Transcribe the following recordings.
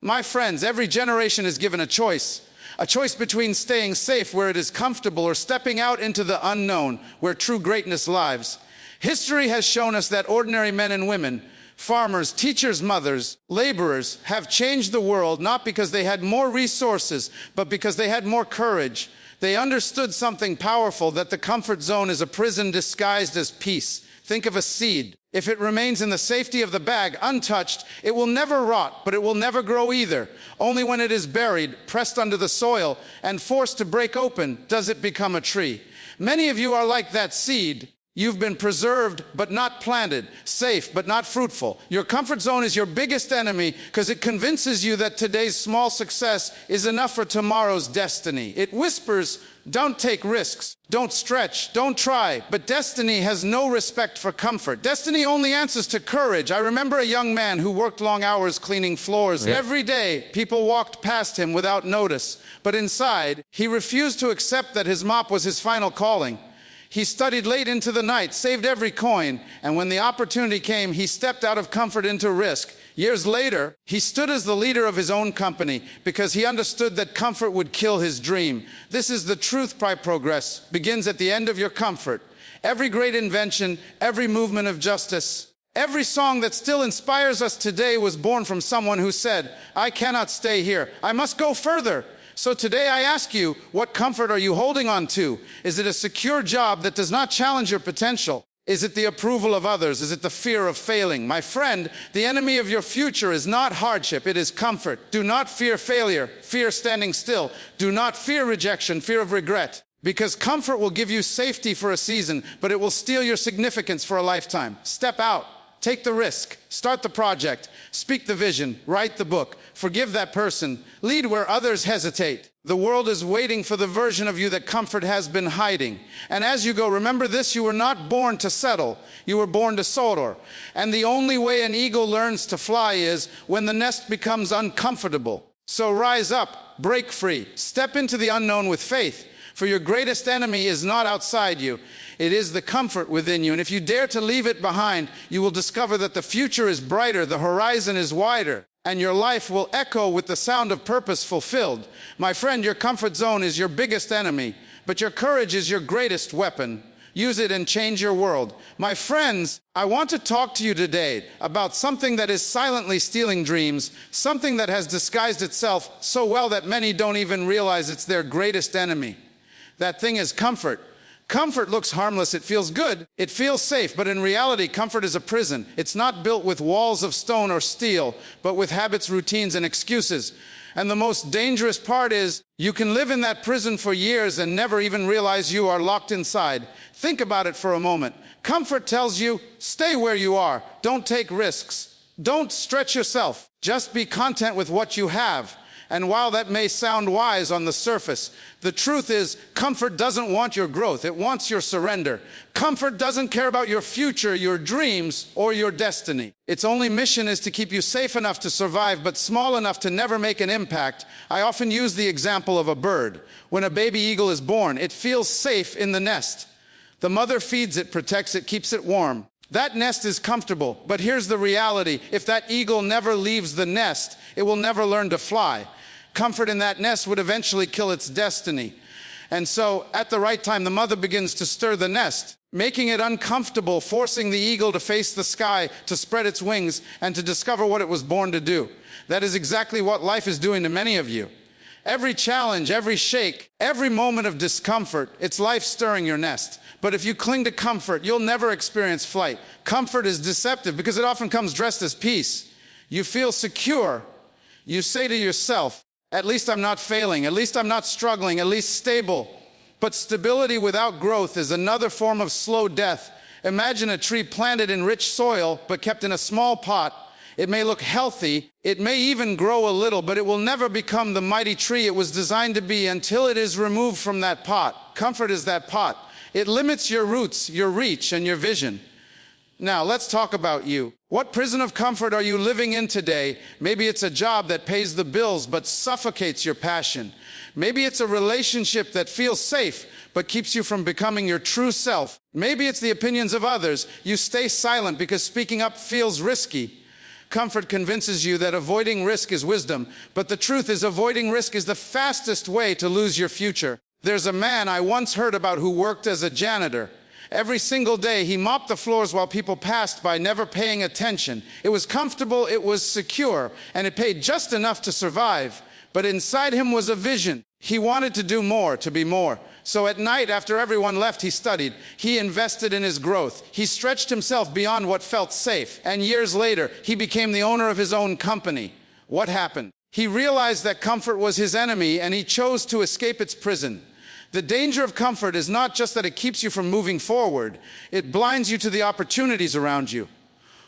My friends, every generation is given a choice between staying safe where it is comfortable or stepping out into the unknown where true greatness lives. History has shown us that ordinary men and women, farmers, teachers, mothers, laborers, have changed the world not because they had more resources, but because they had more courage. They understood something powerful, that the comfort zone is a prison disguised as peace. Think of a seed. If it remains in the safety of the bag, untouched, it will never rot, but it will never grow either. Only when it is buried, pressed under the soil, and forced to break open, does it become a tree. Many of you are like that seed. You've been preserved, but not planted, safe, but not fruitful. Your comfort zone is your biggest enemy because it convinces you that today's small success is enough for tomorrow's destiny. It whispers, don't take risks, don't stretch, don't try. But destiny has no respect for comfort. Destiny only answers to courage. I remember a young man who worked long hours cleaning floors. Every day, people walked past him without notice. But inside, he refused to accept that his mop was his final calling. He studied late into the night, saved every coin, and when the opportunity came, he stepped out of comfort into risk. Years later, he stood as the leader of his own company because he understood that comfort would kill his dream. This is the truth. Progress begins at the end of your comfort. Every great invention, every movement of justice, every song that still inspires us today was born from someone who said, I cannot stay here, I must go further. So today I ask you, what comfort are you holding on to? Is it a secure job that does not challenge your potential? Is it the approval of others? Is it the fear of failing? My friend, the enemy of your future is not hardship, it is comfort. Do not fear failure, fear standing still. Do not fear rejection, fear of regret. Because comfort will give you safety for a season, but it will steal your significance for a lifetime. Step out. Take the risk, start the project, speak the vision, write the book, forgive that person, lead where others hesitate. The world is waiting for the version of you that comfort has been hiding. And as you go, remember this, you were not born to settle, you were born to soar. And the only way an eagle learns to fly is when the nest becomes uncomfortable. So rise up, break free, step into the unknown with faith. For your greatest enemy is not outside you. It is the comfort within you. And if you dare to leave it behind, you will discover that the future is brighter, the horizon is wider, and your life will echo with the sound of purpose fulfilled. My friend, your comfort zone is your biggest enemy, but your courage is your greatest weapon. Use it and change your world. My friends, I want to talk to you today about something that is silently stealing dreams, something that has disguised itself so well that many don't even realize it's their greatest enemy. That thing is comfort. Comfort looks harmless, it feels good, it feels safe, but in reality, comfort is a prison. It's not built with walls of stone or steel, but with habits, routines, and excuses. And the most dangerous part is, you can live in that prison for years and never even realize you are locked inside. Think about it for a moment. Comfort tells you, stay where you are, don't take risks, don't stretch yourself, just be content with what you have. And while that may sound wise on the surface, the truth is, comfort doesn't want your growth, it wants your surrender. Comfort doesn't care about your future, your dreams, or your destiny. Its only mission is to keep you safe enough to survive, but small enough to never make an impact. I often use the example of a bird. When a baby eagle is born, it feels safe in the nest. The mother feeds it, protects it, keeps it warm. That nest is comfortable, but here's the reality. If that eagle never leaves the nest, it will never learn to fly. Comfort in that nest would eventually kill its destiny. And so, at the right time, the mother begins to stir the nest, making it uncomfortable, forcing the eagle to face the sky, to spread its wings, and to discover what it was born to do. That is exactly what life is doing to many of you. Every challenge, every shake, every moment of discomfort, it's life stirring your nest. But if you cling to comfort, you'll never experience flight. Comfort is deceptive because it often comes dressed as peace. You feel secure. You say to yourself, at least I'm not failing, at least I'm not struggling, at least stable. But stability without growth is another form of slow death. Imagine a tree planted in rich soil, but kept in a small pot. It may look healthy, it may even grow a little, but it will never become the mighty tree it was designed to be until it is removed from that pot. Comfort is that pot. It limits your roots, your reach, and your vision. Now, let's talk about you. What prison of comfort are you living in today? Maybe it's a job that pays the bills but suffocates your passion. Maybe it's a relationship that feels safe but keeps you from becoming your true self. Maybe it's the opinions of others. You stay silent because speaking up feels risky. Comfort convinces you that avoiding risk is wisdom, but the truth is avoiding risk is the fastest way to lose your future. There's a man I once heard about who worked as a janitor. Every single day he mopped the floors while people passed by, never paying attention. It was comfortable, it was secure, and it paid just enough to survive. But inside him was a vision. He wanted to do more, to be more. So at night, after everyone left, he studied. He invested in his growth. He stretched himself beyond what felt safe. And years later, he became the owner of his own company. What happened? He realized that comfort was his enemy, and he chose to escape its prison. The danger of comfort is not just that it keeps you from moving forward. It blinds you to the opportunities around you.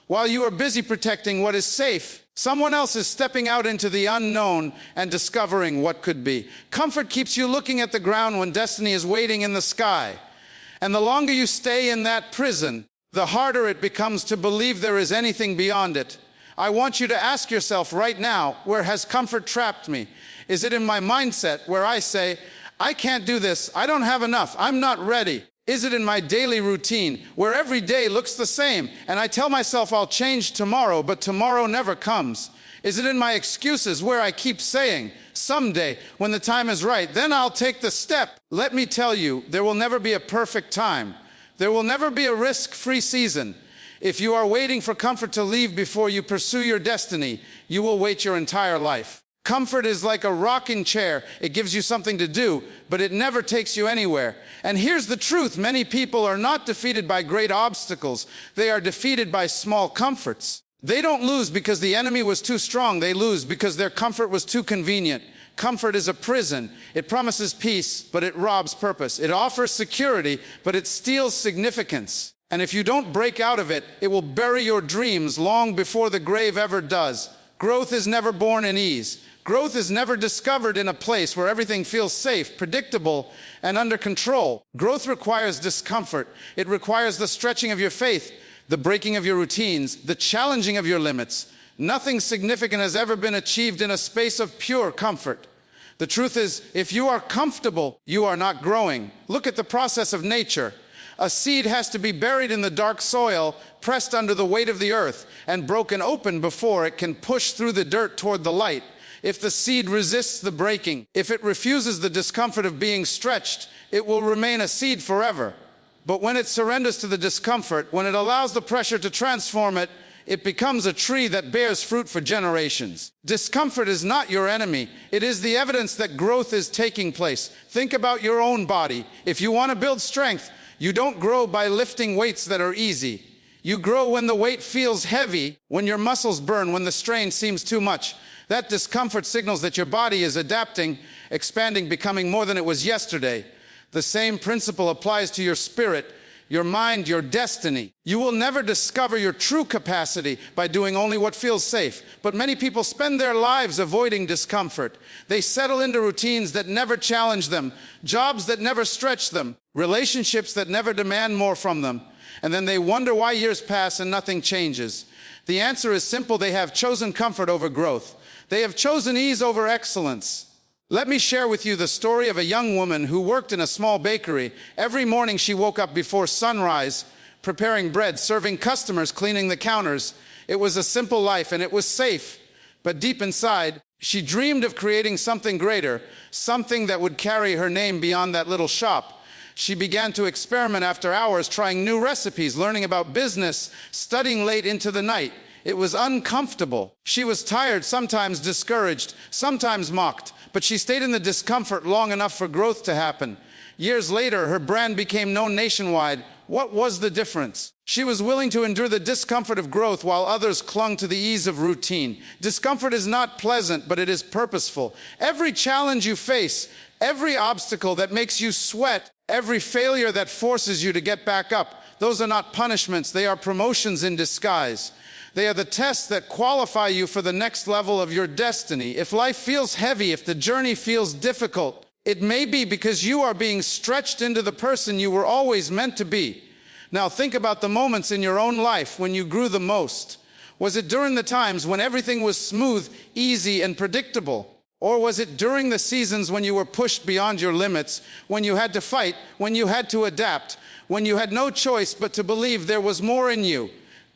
While you are busy protecting what is safe, someone else is stepping out into the unknown and discovering what could be. Comfort keeps you looking at the ground when destiny is waiting in the sky. And the longer you stay in that prison, the harder it becomes to believe there is anything beyond it. I want you to ask yourself right now, where has comfort trapped me? Is it in my mindset where I say, I can't do this, I don't have enough, I'm not ready? Is it in my daily routine where every day looks the same and I tell myself I'll change tomorrow, but tomorrow never comes? Is it in my excuses where I keep saying, someday, when the time is right, then I'll take the step? Let me tell you, there will never be a perfect time. There will never be a risk-free season. If you are waiting for comfort to leave before you pursue your destiny, you will wait your entire life. Comfort is like a rocking chair. It gives you something to do, but it never takes you anywhere. And here's the truth. Many people are not defeated by great obstacles. They are defeated by small comforts. They don't lose because the enemy was too strong. They lose because their comfort was too convenient. Comfort is a prison. It promises peace, but it robs purpose. It offers security, but it steals significance. And if you don't break out of it, it will bury your dreams long before the grave ever does. Growth is never born in ease. Growth is never discovered in a place where everything feels safe, predictable, and under control. Growth requires discomfort. It requires the stretching of your faith, the breaking of your routines, the challenging of your limits. Nothing significant has ever been achieved in a space of pure comfort. The truth is, if you are comfortable, you are not growing. Look at the process of nature. A seed has to be buried in the dark soil, pressed under the weight of the earth, and broken open before it can push through the dirt toward the light. If the seed resists the breaking, if it refuses the discomfort of being stretched, it will remain a seed forever. But when it surrenders to the discomfort, when it allows the pressure to transform it, it becomes a tree that bears fruit for generations. Discomfort is not your enemy. It is the evidence that growth is taking place. Think about your own body. If you want to build strength, you don't grow by lifting weights that are easy. You grow when the weight feels heavy, when your muscles burn, when the strain seems too much. That discomfort signals that your body is adapting, expanding, becoming more than it was yesterday. The same principle applies to your spirit, your mind, your destiny. You will never discover your true capacity by doing only what feels safe. But many people spend their lives avoiding discomfort. They settle into routines that never challenge them, jobs that never stretch them, relationships that never demand more from them. And then they wonder why years pass and nothing changes. The answer is simple. They have chosen comfort over growth. They have chosen ease over excellence. Let me share with you the story of a young woman who worked in a small bakery. Every morning she woke up before sunrise, preparing bread, serving customers, cleaning the counters. It was a simple life and it was safe. But deep inside, she dreamed of creating something greater, something that would carry her name beyond that little shop. She began to experiment after hours, trying new recipes, learning about business, studying late into the night. It was uncomfortable. She was tired, sometimes discouraged, sometimes mocked, but she stayed in the discomfort long enough for growth to happen. Years later, her brand became known nationwide. What was the difference? She was willing to endure the discomfort of growth while others clung to the ease of routine. Discomfort is not pleasant, but it is purposeful. Every challenge you face, every obstacle that makes you sweat, every failure that forces you to get back up, those are not punishments, they are promotions in disguise. They are the tests that qualify you for the next level of your destiny. If life feels heavy, if the journey feels difficult, it may be because you are being stretched into the person you were always meant to be. Now think about the moments in your own life when you grew the most. Was it during the times when everything was smooth, easy, and predictable? Or was it during the seasons when you were pushed beyond your limits, when you had to fight, when you had to adapt, when you had no choice but to believe there was more in you?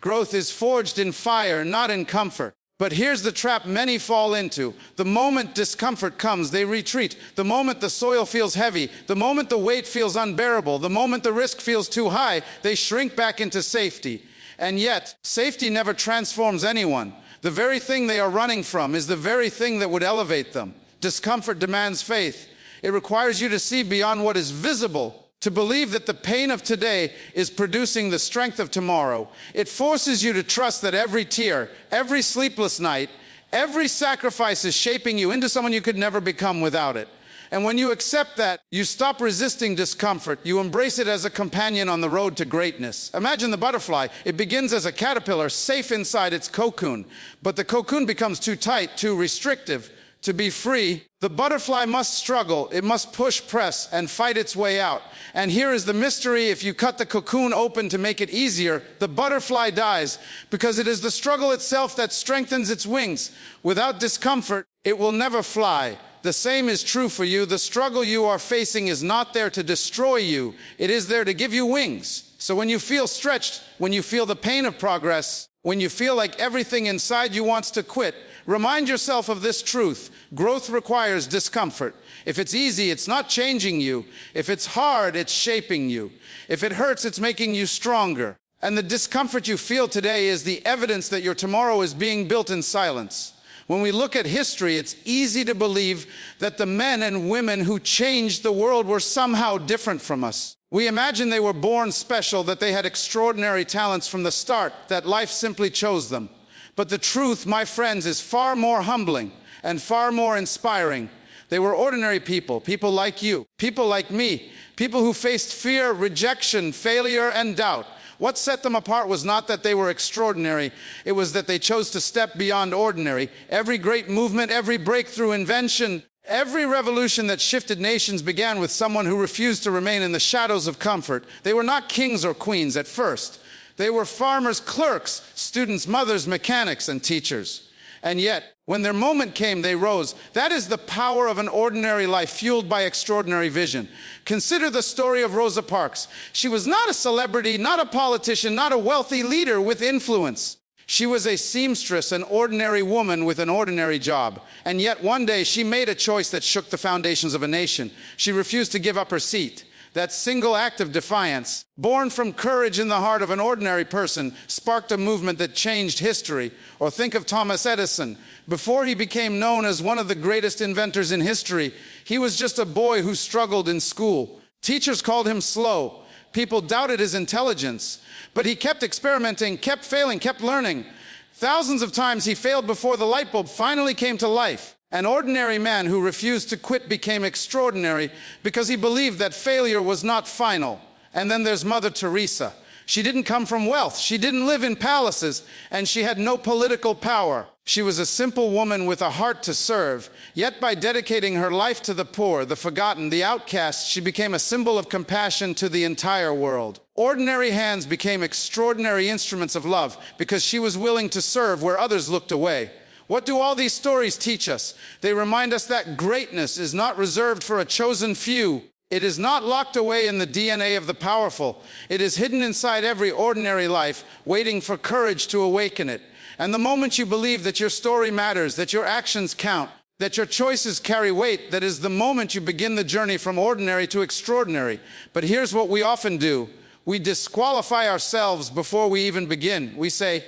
Growth is forged in fire, not in comfort. But here's the trap many fall into. The moment discomfort comes, they retreat. The moment the soil feels heavy, the moment the weight feels unbearable, the moment the risk feels too high, they shrink back into safety. And yet, safety never transforms anyone. The very thing they are running from is the very thing that would elevate them. Discomfort demands faith. It requires you to see beyond what is visible, to believe that the pain of today is producing the strength of tomorrow. It forces you to trust that every tear, every sleepless night, every sacrifice is shaping you into someone you could never become without it. And when you accept that, you stop resisting discomfort. You embrace it as a companion on the road to greatness. Imagine the butterfly. It begins as a caterpillar, safe inside its cocoon. But the cocoon becomes too tight, too restrictive. To be free, the butterfly must struggle, it must push, press, and fight its way out. And here is the mystery: if you cut the cocoon open to make it easier, the butterfly dies, because it is the struggle itself that strengthens its wings. Without discomfort, it will never fly. The same is true for you. The struggle you are facing is not there to destroy you, it is there to give you wings. So when you feel stretched, when you feel the pain of progress, when you feel like everything inside you wants to quit, remind yourself of this truth: growth requires discomfort. If it's easy, it's not changing you. If it's hard, it's shaping you. If it hurts, it's making you stronger. And the discomfort you feel today is the evidence that your tomorrow is being built in silence. When we look at history, it's easy to believe that the men and women who changed the world were somehow different from us. We imagine they were born special, that they had extraordinary talents from the start, that life simply chose them. But the truth, my friends, is far more humbling and far more inspiring. They were ordinary people, people like you, people like me, people who faced fear, rejection, failure, and doubt. What set them apart was not that they were extraordinary, it was that they chose to step beyond ordinary. Every great movement, every breakthrough invention, every revolution that shifted nations began with someone who refused to remain in the shadows of comfort. They were not kings or queens at first. They were farmers, clerks, students, mothers, mechanics, and teachers. And yet, when their moment came, they rose. That is the power of an ordinary life fueled by extraordinary vision. Consider the story of Rosa Parks. She was not a celebrity, not a politician, not a wealthy leader with influence. She was a seamstress, an ordinary woman with an ordinary job. And yet one day she made a choice that shook the foundations of a nation. She refused to give up her seat. That single act of defiance, born from courage in the heart of an ordinary person, sparked a movement that changed history. Or think of Thomas Edison. Before he became known as one of the greatest inventors in history, he was just a boy who struggled in school. Teachers called him slow. People doubted his intelligence. But he kept experimenting, kept failing, kept learning. Thousands of times he failed before the light bulb finally came to life. An ordinary man who refused to quit became extraordinary because he believed that failure was not final. And then there's Mother Teresa. She didn't come from wealth, she didn't live in palaces, and she had no political power. She was a simple woman with a heart to serve. Yet by dedicating her life to the poor, the forgotten, the outcast, she became a symbol of compassion to the entire world. Ordinary hands became extraordinary instruments of love because she was willing to serve where others looked away. What do all these stories teach us? They remind us that greatness is not reserved for a chosen few. It is not locked away in the DNA of the powerful. It is hidden inside every ordinary life, waiting for courage to awaken it. And the moment you believe that your story matters, that your actions count, that your choices carry weight, that is the moment you begin the journey from ordinary to extraordinary. But here's what we often do. We disqualify ourselves before we even begin. We say,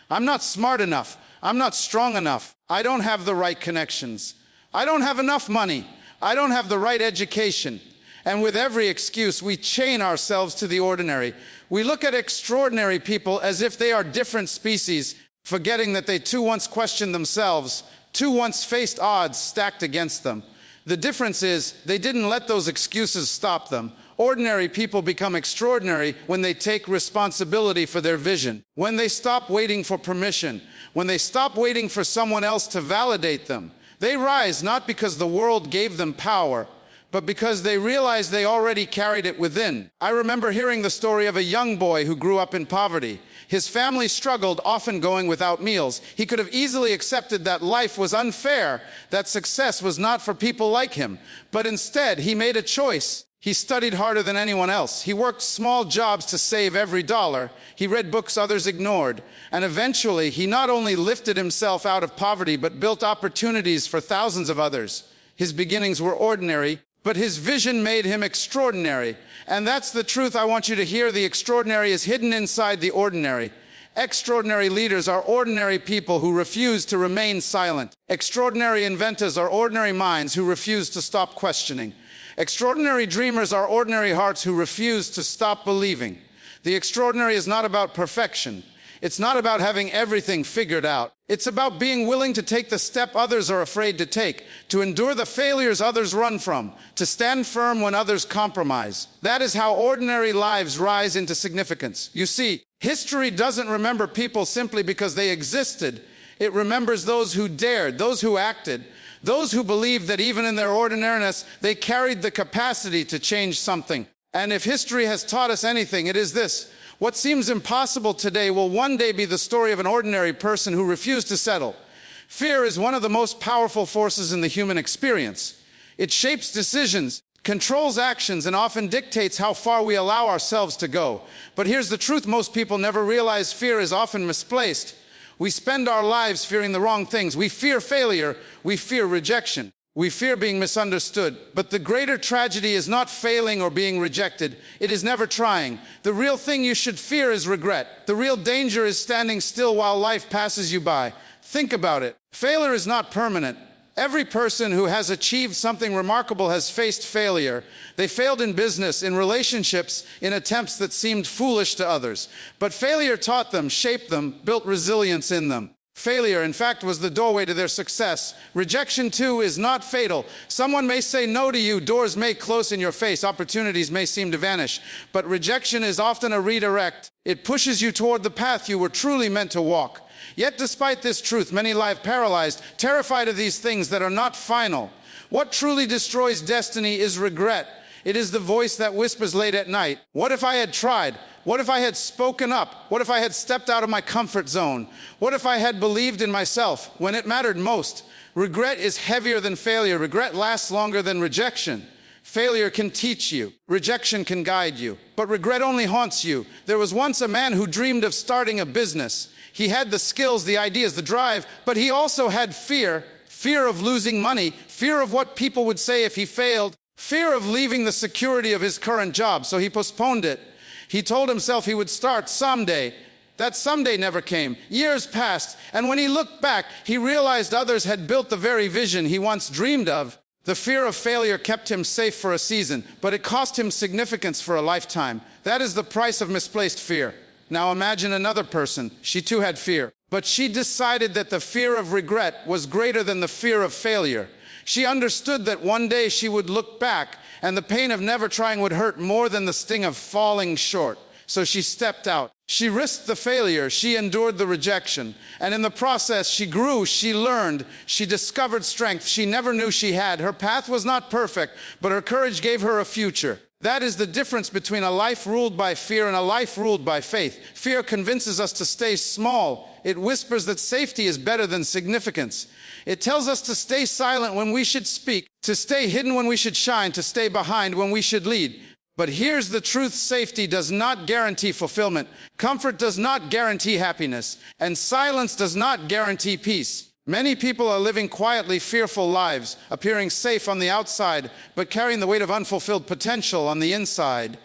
I'm not smart enough. I'm not strong enough. I don't have the right connections. I don't have enough money. I don't have the right education. And with every excuse, we chain ourselves to the ordinary. We look at extraordinary people as if they are different species, forgetting that they too once questioned themselves, too once faced odds stacked against them. The difference is they didn't let those excuses stop them. Ordinary people become extraordinary when they take responsibility for their vision, when they stop waiting for permission, when they stop waiting for someone else to validate them. They rise not because the world gave them power, but because they realized they already carried it within. I remember hearing the story of a young boy who grew up in poverty. His family struggled, often going without meals. He could have easily accepted that life was unfair, that success was not for people like him. But instead, he made a choice. He studied harder than anyone else. He worked small jobs to save every dollar. He read books others ignored. And eventually, he not only lifted himself out of poverty, but built opportunities for thousands of others. His beginnings were ordinary, but his vision made him extraordinary. And that's the truth I want you to hear. The extraordinary is hidden inside the ordinary. Extraordinary leaders are ordinary people who refuse to remain silent. Extraordinary inventors are ordinary minds who refuse to stop questioning. Extraordinary dreamers are ordinary hearts who refuse to stop believing. The extraordinary is not about perfection. It's not about having everything figured out. It's about being willing to take the step others are afraid to take, to endure the failures others run from, to stand firm when others compromise. That is how ordinary lives rise into significance. You see, history doesn't remember people simply because they existed. It remembers those who dared, those who acted, those who believed that even in their ordinariness, they carried the capacity to change something. And if history has taught us anything, it is this: what seems impossible today will one day be the story of an ordinary person who refused to settle. Fear is one of the most powerful forces in the human experience. It shapes decisions, controls actions, and often dictates how far we allow ourselves to go. But here's the truth most people never realize: fear is often misplaced. We spend our lives fearing the wrong things. We fear failure. We fear rejection. We fear being misunderstood. But the greater tragedy is not failing or being rejected. It is never trying. The real thing you should fear is regret. The real danger is standing still while life passes you by. Think about it. Failure is not permanent. Every person who has achieved something remarkable has faced failure. They failed in business, in relationships, in attempts that seemed foolish to others. But failure taught them, shaped them, built resilience in them. Failure, in fact, was the doorway to their success. Rejection, too, is not fatal. Someone may say no to you, doors may close in your face, opportunities may seem to vanish. But rejection is often a redirect. It pushes you toward the path you were truly meant to walk. Yet despite this truth, many lie paralyzed, terrified of these things that are not final. What truly destroys destiny is regret. It is the voice that whispers late at night. What if I had tried? What if I had spoken up? What if I had stepped out of my comfort zone? What if I had believed in myself when it mattered most? Regret is heavier than failure. Regret lasts longer than rejection. Failure can teach you. Rejection can guide you. But regret only haunts you. There was once a man who dreamed of starting a business. He had the skills, the ideas, the drive, but he also had fear. Fear of losing money. Fear of what people would say if he failed. Fear of leaving the security of his current job, so he postponed it. He told himself he would start someday. That someday never came. Years passed, and when he looked back, he realized others had built the very vision he once dreamed of. The fear of failure kept him safe for a season, but it cost him significance for a lifetime. That is the price of misplaced fear. Now imagine another person. She too had fear, but she decided that the fear of regret was greater than the fear of failure. She understood that one day she would look back and the pain of never trying would hurt more than the sting of falling short. So she stepped out. She risked the failure. She endured the rejection. And in the process, she grew, she learned, she discovered strength she never knew she had. Her path was not perfect, but her courage gave her a future. That is the difference between a life ruled by fear and a life ruled by faith. Fear convinces us to stay small. It whispers that safety is better than significance. It tells us to stay silent when we should speak, to stay hidden when we should shine, to stay behind when we should lead. But here's the truth: safety does not guarantee fulfillment. Comfort does not guarantee happiness. And silence does not guarantee peace. Many people are living quietly fearful lives, appearing safe on the outside, but carrying the weight of unfulfilled potential on the inside.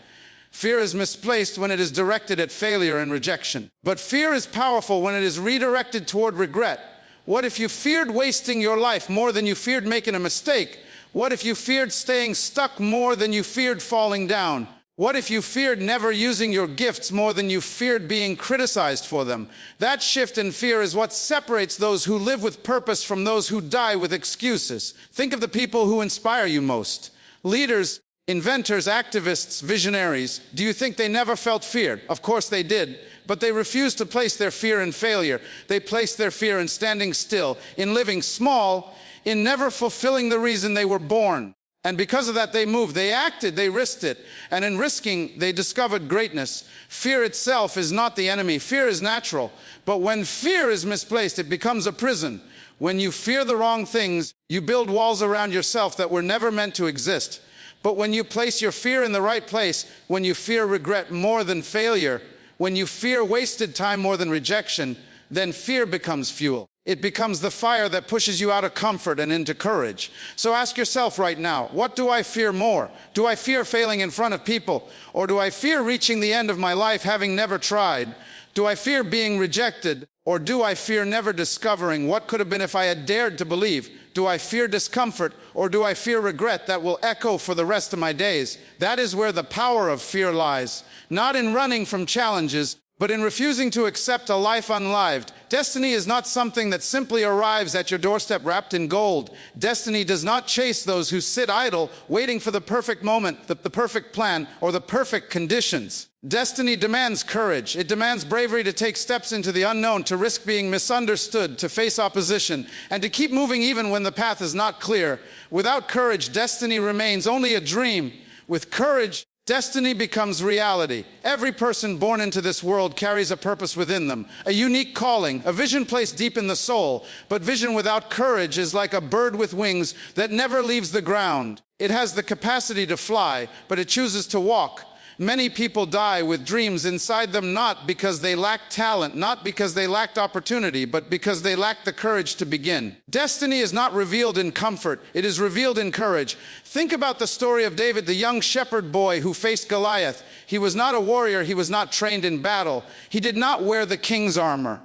Fear is misplaced when it is directed at failure and rejection. But fear is powerful when it is redirected toward regret. What if you feared wasting your life more than you feared making a mistake? What if you feared staying stuck more than you feared falling down? What if you feared never using your gifts more than you feared being criticized for them? That shift in fear is what separates those who live with purpose from those who die with excuses. Think of the people who inspire you most. Leaders, inventors, activists, visionaries. Do you think they never felt fear? Of course they did. But they refused to place their fear in failure. They placed their fear in standing still, in living small, in never fulfilling the reason they were born. And because of that, they moved, they acted, they risked it. And in risking, they discovered greatness. Fear itself is not the enemy. Fear is natural. But when fear is misplaced, it becomes a prison. When you fear the wrong things, you build walls around yourself that were never meant to exist. But when you place your fear in the right place, when you fear regret more than failure, when you fear wasted time more than rejection, then fear becomes fuel. It becomes the fire that pushes you out of comfort and into courage. So ask yourself right now, what do I fear more? Do I fear failing in front of people? Or do I fear reaching the end of my life having never tried? Do I fear being rejected? Or do I fear never discovering what could have been if I had dared to believe? Do I fear discomfort, or do I fear regret that will echo for the rest of my days? That is where the power of fear lies. Not in running from challenges, but in refusing to accept a life unlived. Destiny is not something that simply arrives at your doorstep wrapped in gold. Destiny does not chase those who sit idle, waiting for the perfect moment, the perfect plan, or the perfect conditions. Destiny demands courage. It demands bravery to take steps into the unknown, to risk being misunderstood, to face opposition, and to keep moving even when the path is not clear. Without courage, destiny remains only a dream. With courage, destiny becomes reality. Every person born into this world carries a purpose within them, a unique calling, a vision placed deep in the soul. But vision without courage is like a bird with wings that never leaves the ground. It has the capacity to fly, but it chooses to walk. Many people die with dreams inside them, not because they lacked talent, not because they lacked opportunity, but because they lacked the courage to begin. Destiny is not revealed in comfort, it is revealed in courage. Think about the story of David, the young shepherd boy who faced Goliath. He was not a warrior, he was not trained in battle. He did not wear the king's armor.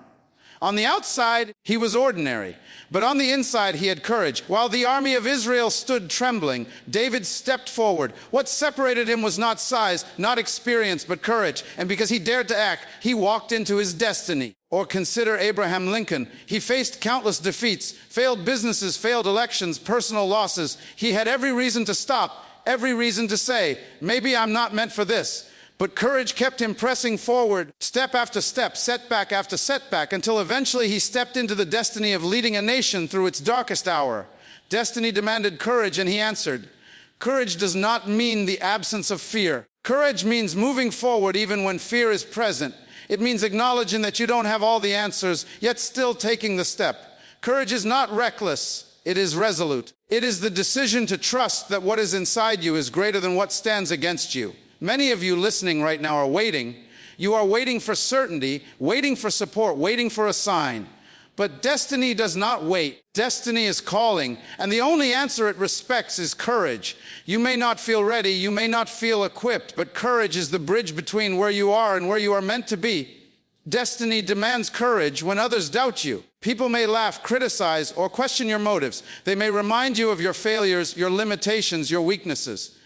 On the outside, he was ordinary, but on the inside, he had courage. While the army of Israel stood trembling, David stepped forward. What separated him was not size, not experience, but courage. And because he dared to act, he walked into his destiny. Or consider Abraham Lincoln. He faced countless defeats, failed businesses, failed elections, personal losses. He had every reason to stop, every reason to say, maybe I'm not meant for this. But courage kept him pressing forward, step after step, setback after setback, until eventually he stepped into the destiny of leading a nation through its darkest hour. Destiny demanded courage, and he answered. Courage does not mean the absence of fear. Courage means moving forward even when fear is present. It means acknowledging that you don't have all the answers, yet still taking the step. Courage is not reckless, it is resolute. It is the decision to trust that what is inside you is greater than what stands against you. Many of you listening right now are waiting. You are waiting for certainty, waiting for support, waiting for a sign. But destiny does not wait. Destiny is calling, and the only answer it respects is courage. You may not feel ready, you may not feel equipped, but courage is the bridge between where you are and where you are meant to be. Destiny demands courage when others doubt you. People may laugh, criticize, or question your motives. They may remind you of your failures, your limitations, your weaknesses.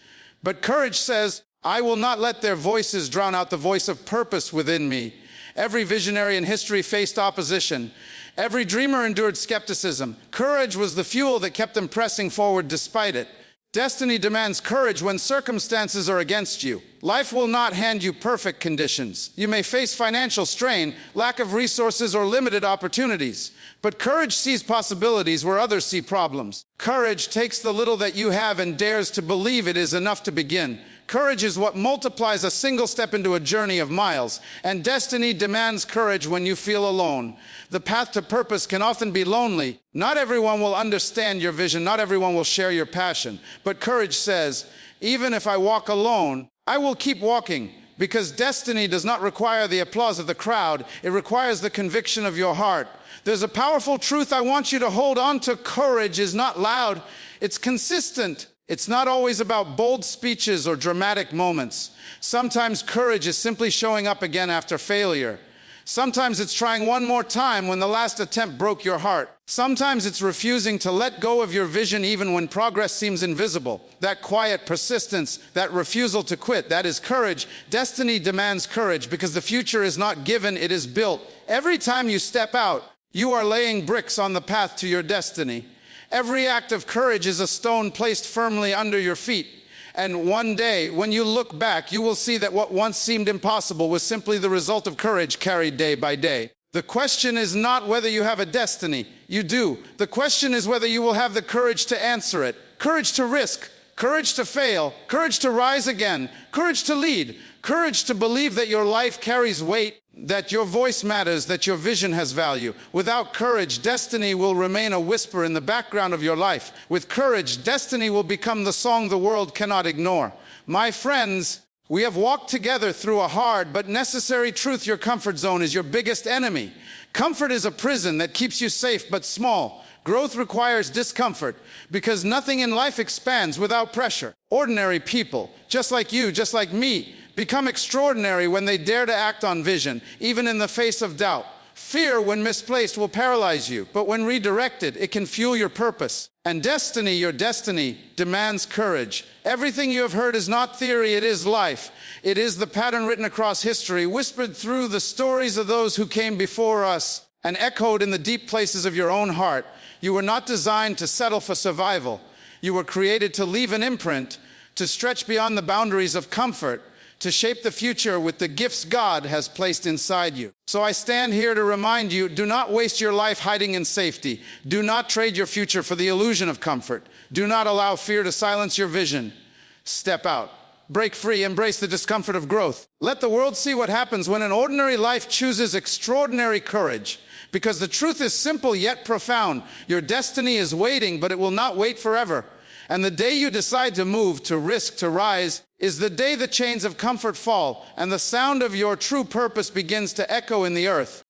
But courage says, I will not let their voices drown out the voice of purpose within me. Every visionary in history faced opposition. Every dreamer endured skepticism. Courage was the fuel that kept them pressing forward despite it. Destiny demands courage when circumstances are against you. Life will not hand you perfect conditions. You may face financial strain, lack of resources, or limited opportunities. But courage sees possibilities where others see problems. Courage takes the little that you have and dares to believe it is enough to begin. Courage is what multiplies a single step into a journey of miles, and destiny demands courage when you feel alone. The path to purpose can often be lonely. Not everyone will understand your vision, not everyone will share your passion, but courage says, even if I walk alone, I will keep walking, because destiny does not require the applause of the crowd, it requires the conviction of your heart. There's a powerful truth I want you to hold on to. Courage is not loud, it's consistent. It's not always about bold speeches or dramatic moments. Sometimes courage is simply showing up again after failure. Sometimes it's trying one more time when the last attempt broke your heart. Sometimes it's refusing to let go of your vision even when progress seems invisible. That quiet persistence, that refusal to quit, that is courage. Destiny demands courage because the future is not given, it is built. Every time you step out, you are laying bricks on the path to your destiny. Every act of courage is a stone placed firmly under your feet. And one day, when you look back, you will see that what once seemed impossible was simply the result of courage carried day by day. The question is not whether you have a destiny. You do. The question is whether you will have the courage to answer it. Courage to risk. Courage to fail. Courage to rise again. Courage to lead. Courage to believe that your life carries weight, that your voice matters, that your vision has value. Without courage, destiny will remain a whisper in the background of your life. With courage, destiny will become the song the world cannot ignore. My friends, we have walked together through a hard but necessary truth. Your comfort zone is your biggest enemy. Comfort is a prison that keeps you safe but small. Growth requires discomfort because nothing in life expands without pressure. Ordinary people, just like you, just like me, become extraordinary when they dare to act on vision, even in the face of doubt. Fear, when misplaced, will paralyze you, but when redirected, it can fuel your purpose. And destiny, your destiny, demands courage. Everything you have heard is not theory, it is life. It is the pattern written across history, whispered through the stories of those who came before us, and echoed in the deep places of your own heart. You were not designed to settle for survival. You were created to leave an imprint, to stretch beyond the boundaries of comfort, to shape the future with the gifts God has placed inside you. So I stand here to remind you, do not waste your life hiding in safety. Do not trade your future for the illusion of comfort. Do not allow fear to silence your vision. Step out, break free, embrace the discomfort of growth. Let the world see what happens when an ordinary life chooses extraordinary courage. Because the truth is simple yet profound. Your destiny is waiting, but it will not wait forever. And the day you decide to move, to risk, to rise, is the day the chains of comfort fall and the sound of your true purpose begins to echo in the earth.